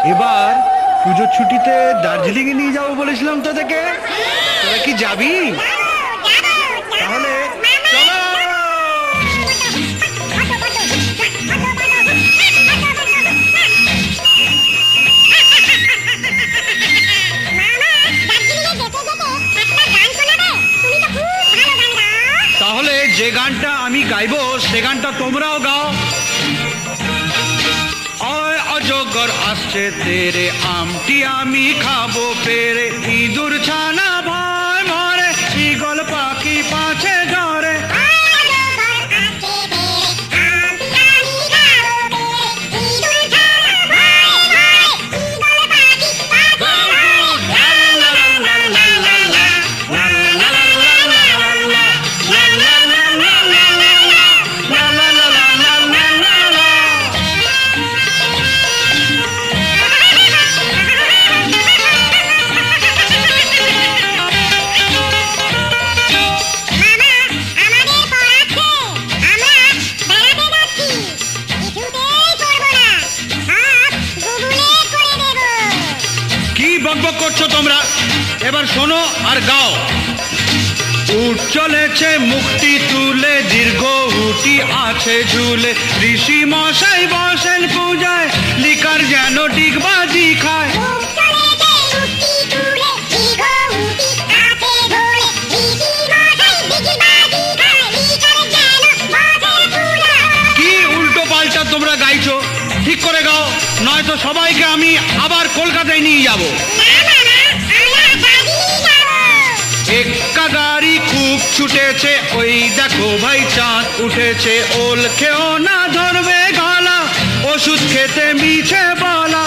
এবার পুজোর ছুটিতে দার্জিলিং এ নিয়ে যাবো বলেছিলাম তোদেরকে, তোরা কি যাবি? তাহলে চলো। তাহলে যে গানটা আমি গাইবো সে গানটা তোমরাও গাও। অজগর আসছে তেরে, আমটি আমি খাবো পেরে, ইঁদুর ছানা ভয় মরে, ঈগল পাখি পাছে ঝরে। করছো তোমরা, এবার শোনো আর গাও। উঠ চলেছে মুক্তি তুলে, দীর্ঘ উটি আছে ঝুলে, ঋষি মশাই বসেন পূজায়, লিকার যেন ডিগবাজি খায়। কি উল্টো পাল্টা তোমরা গাইছো, ঠিক করে গাও, নয়তো সবাইকে আমি আবার কলকাতায় নিয়ে যাব। এক্কা গাড়ি খুব ছুটেছে, ওই দেখো ভাই চাঁদ উঠেছে, ওল খেও না ধরবে গলা, ওষুধ খেতে মিছে বলা।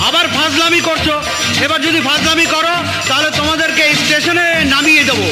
আবার ফাজলামি করছো, এবার যদি ফাজলামি করো তাহলে তোমাদেরকে স্টেশনে নামিয়ে দেবো।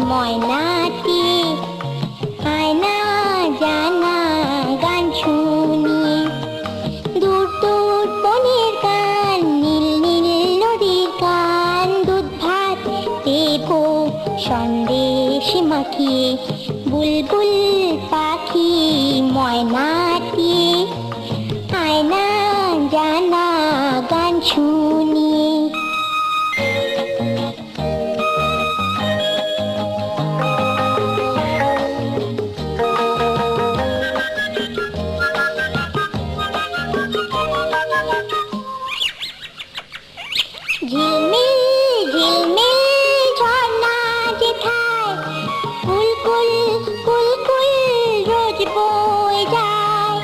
ময়নাটি, আয়না জানা গান শুনিয়ে। দূর দূর বনের গান, নীল নীল নদীর গান, দুধ ভাত দেব সন্দেশ মাখিয়ে। বুলবুল পাখি ময়নাটি, আয়না জানা গান শুনিয়ে। ঝিলমিল ঝিলমিল ঝর্ণা যেথায়, কুলকুল কুলকুল রোজ বয়ে যায়।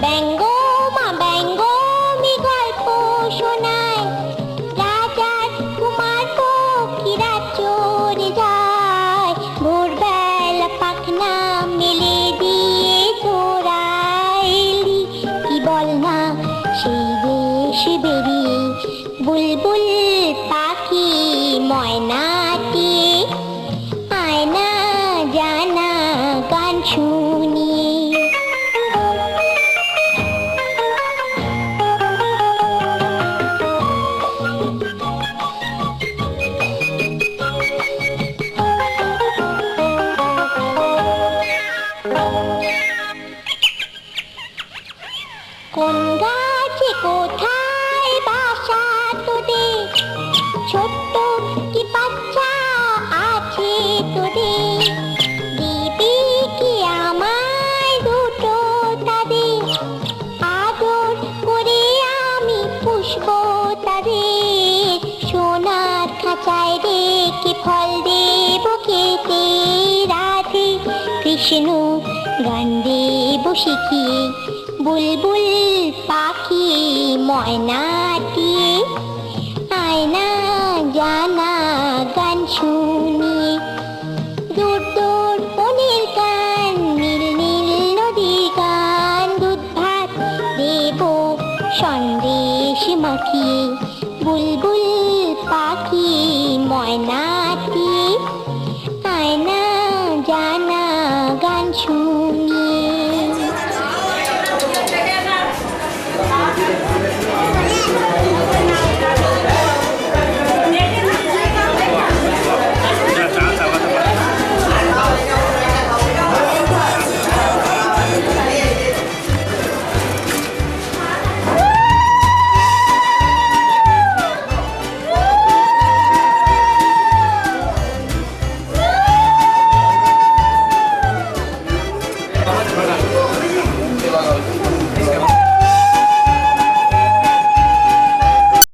ব্যঙ্গ মা ব্যঙ্গমি গল্প শোনায়, রাজার কুমার পক্ষীরা চড়ে যায়। ভোরবেলা পাখনা মেলে দিয়ে তোরা এলি, কি বল না সেই দেশ বেরিয়ে। বুলবুল পাখি ময়নাটি, আয়না জানা গান শুনিয়ে। কোন গাছে কোথায় বাসা তোদের, ছোট্ট কি বাচ্চা আছে তোদের। দিবি কি আমায় দুটো তাদের, আদর করে আমি পুষবো তাদের। সোনার খাঁচায় রেখে ফল দেব খেতে, রাধে কৃষ্ণ গান দেব শিখিয়ে। বুলবুল পাখি ময়নাটি, আয়না জানা গান শুনিয়ে। দূর দূর বনের গান, নীল নীল নদীর গান, দুধ ভাত দেব সন্দেশ মাখিয়ে। বুলবুল পাখি ময়না